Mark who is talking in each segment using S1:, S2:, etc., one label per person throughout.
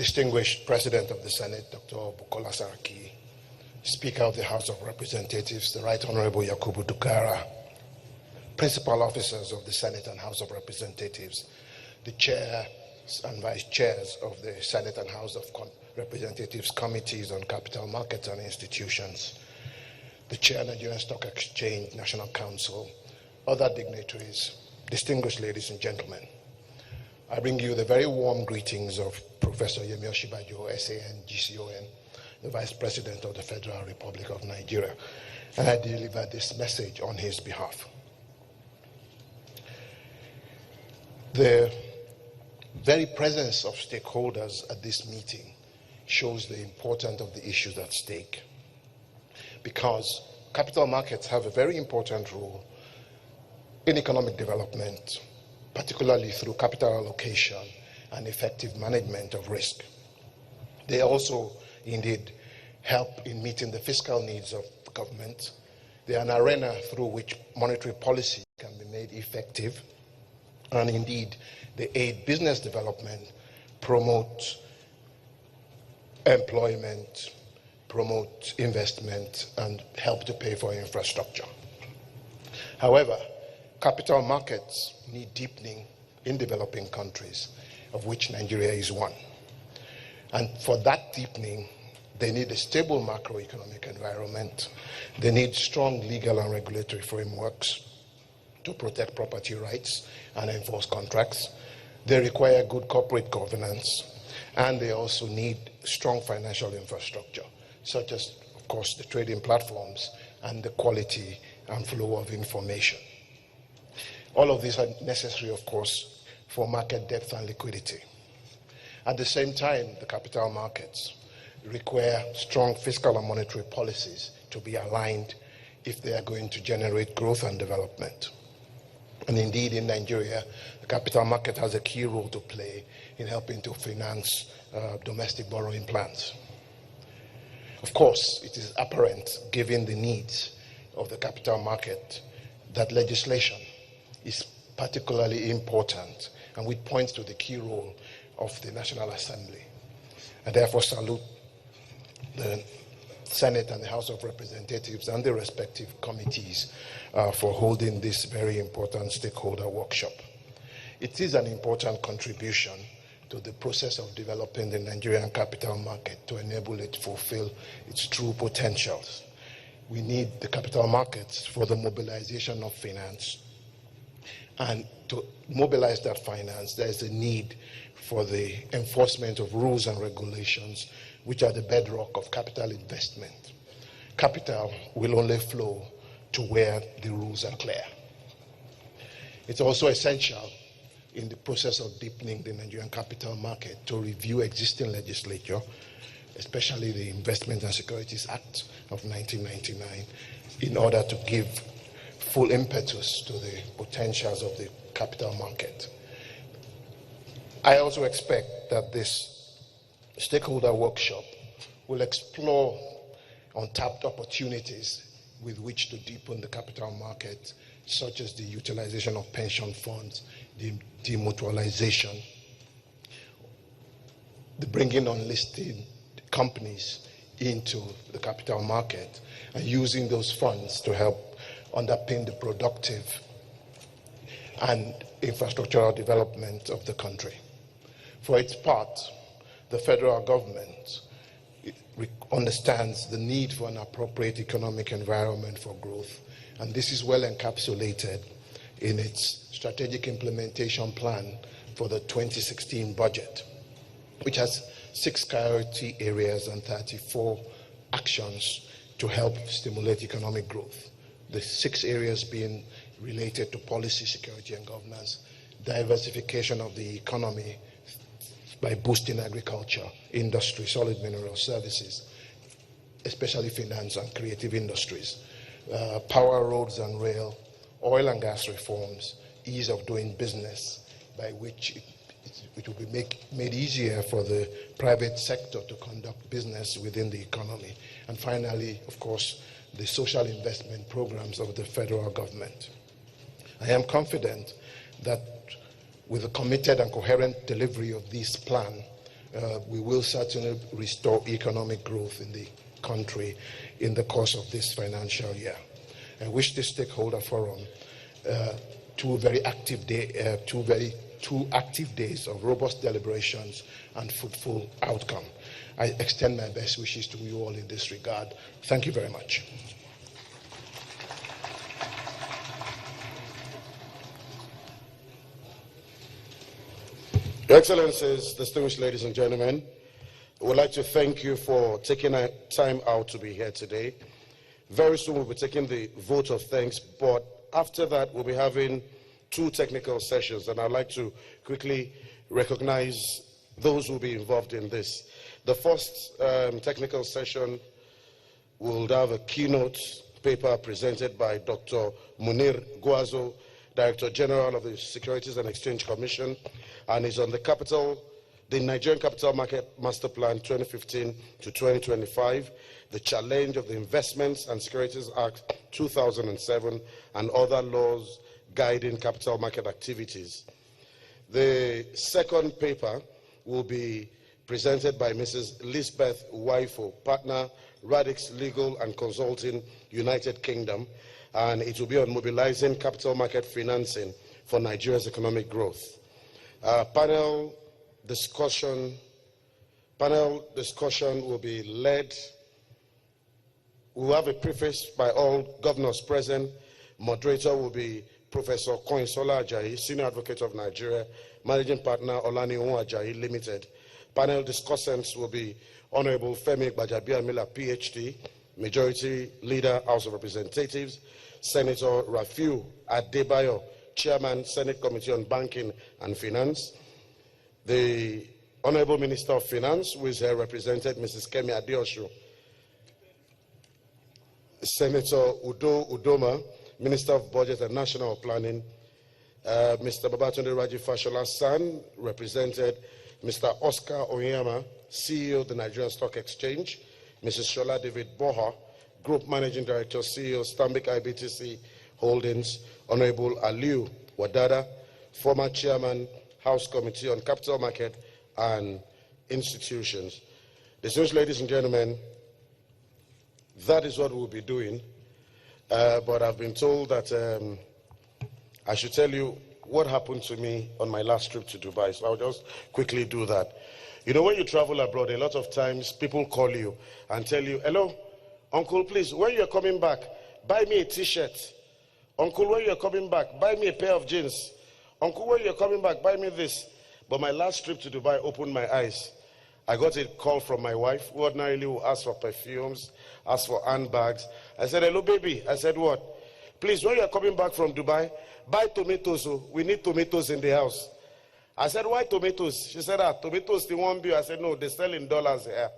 S1: Distinguished President of the Senate, Dr. Bukola Saraki, Speaker of the House of Representatives, the Right Honorable Yakubu Dugara, Principal Officers of the Senate and House of Representatives, the Chairs and Vice Chairs of the Senate and House of Representatives Committees on Capital Markets and Institutions, the Chair of Nigerian Stock Exchange National Council, other dignitaries, distinguished ladies and gentlemen. I bring you the very warm greetings of Professor Yemi Oshibajo, SAN, GCON, the Vice President of the Federal Republic of Nigeria, and I deliver this message on his behalf. The very presence of stakeholders at this meeting shows the importance of the issues at stake, because capital markets have a very important role in economic development, particularly through capital allocation and effective management of risk. They also indeed help in meeting the fiscal needs of the government. They are an arena through which monetary policy can be made effective, and indeed they aid business development, promote employment, promote investment, and help to pay for infrastructure. However, capital markets need deepening in developing countries, of which Nigeria is one. And for that deepening, they need a stable macroeconomic environment. They need strong legal and regulatory frameworks to protect property rights and enforce contracts. They require good corporate governance, and they also need strong financial infrastructure, such as, of course, the trading platforms and the quality and flow of information. All of these are necessary, of course, for market depth and liquidity. At the same time, the capital markets require strong fiscal and monetary policies to be aligned if they are going to generate growth and development. And indeed, in Nigeria, the capital market has a key role to play in helping to finance domestic borrowing plans. Of course, it is apparent, given the needs of the capital market, that legislation is particularly important, and which points to the key role of the National Assembly. I therefore salute the Senate and the House of Representatives and the respective committees for holding this very important stakeholder workshop. It is an important contribution to the process of developing the Nigerian capital market to enable it to fulfill its true potentials. We need the capital markets for the mobilization of finance. And to mobilize that finance, there is a need for the enforcement of rules and regulations, which are the bedrock of capital investment. Capital will only flow to where the rules are clear. It's also essential in the process of deepening the Nigerian capital market to review existing legislature, especially the Investment and Securities Act of 1999, in order to give full impetus to the potentials of the capital market. I also expect that this stakeholder workshop will explore untapped opportunities with which to deepen the capital market, such as the utilization of pension funds, the demutualization, the bringing on listed companies into the capital market, and using those funds to help underpin the productive and infrastructural development of the country. For its part, the federal government understands the need for an appropriate economic environment for growth, and this is well encapsulated in its strategic implementation plan for the 2016 budget, which has 6 priority areas and 34 actions to help stimulate economic growth. The 6 areas being related to policy, security, and governance, diversification of the economy by boosting agriculture, industry, solid mineral services, especially finance and creative industries, power, roads and rail, oil and gas reforms, ease of doing business, by which it will be made easier for the private sector to conduct business within the economy. And finally, of course, the social investment programs of the federal government. I am confident that with a committed and coherent delivery of this plan, we will certainly restore economic growth in the country in the course of this financial year. I wish this stakeholder forum two active days of robust deliberations and fruitful outcome. I extend my best wishes to you all in this regard. Thank you very much.
S2: Your Excellencies, distinguished ladies and gentlemen, I would like to thank you for taking time out to be here today. Very soon we'll be taking the vote of thanks, but after that we'll be having 2 technical sessions, and I'd like to quickly recognize those who will be involved in this. The first technical session will have a keynote paper presented by Dr. Munir Guazo, Director General of the Securities and Exchange Commission, and is on the Nigerian Capital Market Master Plan 2015 to 2025, the challenge of the Investments and Securities Act 2007, and other laws guiding capital market activities. The second paper will be presented by Mrs. Lisbeth Waifo, Partner, Radix Legal and Consulting, United Kingdom, and it will be on mobilizing capital market financing for Nigeria's economic growth. Panel discussion will be led. We'll have a preface by all governors present. Moderator will be Professor Koinsola Ajayi, Senior Advocate of Nigeria, Managing Partner, Olaniwun Ajayi Limited. Panel discussants will be Honorable Femi Gbajabiamila, PhD, Majority Leader, House of Representatives, Senator Rafiu Adebayo, Chairman, Senate Committee on Banking and Finance, the Honorable Minister of Finance, who is here represented, Mrs. Kemi Adeosho, Senator Udo Udoma, Minister of Budget and National Planning, Mr. Babatunde Raji Fashola's son, represented Mr. Oscar Onyema, CEO of the Nigerian Stock Exchange, Mrs. Shola David Boha, Group Managing Director, CEO, Stanbic IBTC Holdings, Honorable Aliu Wadada, former Chairman, House Committee on Capital Market and Institutions. Distinguished ladies and gentlemen, that is what we'll be doing. But I've been told that I should tell you what happened to me on my last trip to Dubai. So I'll just quickly do that. You know, when you travel abroad, a lot of times people call you and tell you, hello, uncle, please, when you're coming back, buy me a t-shirt. Uncle, when you're coming back, buy me a pair of jeans. Uncle, when you're coming back, buy me this. But my last trip to Dubai opened my eyes. I got a call from my wife, who ordinarily will ask for perfumes, ask for handbags. I said, hello, baby. I said, what? Please, when you're coming back from Dubai, buy tomatoes. We need tomatoes in the house. I said, why tomatoes? She said, tomatoes, they won't be. I said, no, they sell in dollars here.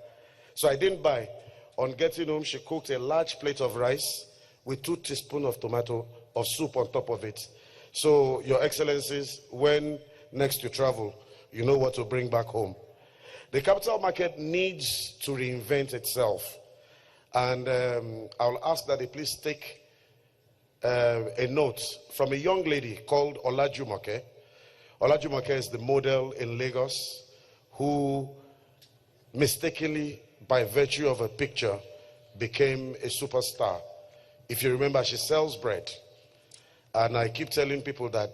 S2: So I didn't buy. On getting home, she cooked a large plate of rice with 2 teaspoons of soup on top of it. So, Your Excellencies, when next you travel, you know what to bring back home. The capital market needs to reinvent itself. And I'll ask that they please take a note from a young lady called Olajumoke. Olajumoke is the model in Lagos who mistakenly, by virtue of a picture, became a superstar. If you remember, she sells bread. And I keep telling people that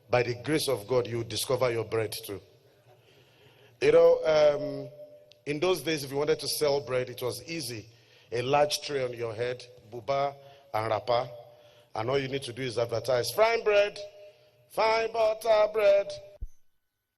S2: by the grace of God, you discover your bread too. You know, in those days, if you wanted to sell bread, it was easy. A large tray on your head, buba and wrapper, and all you need to do is advertise, fine bread, fine butter bread,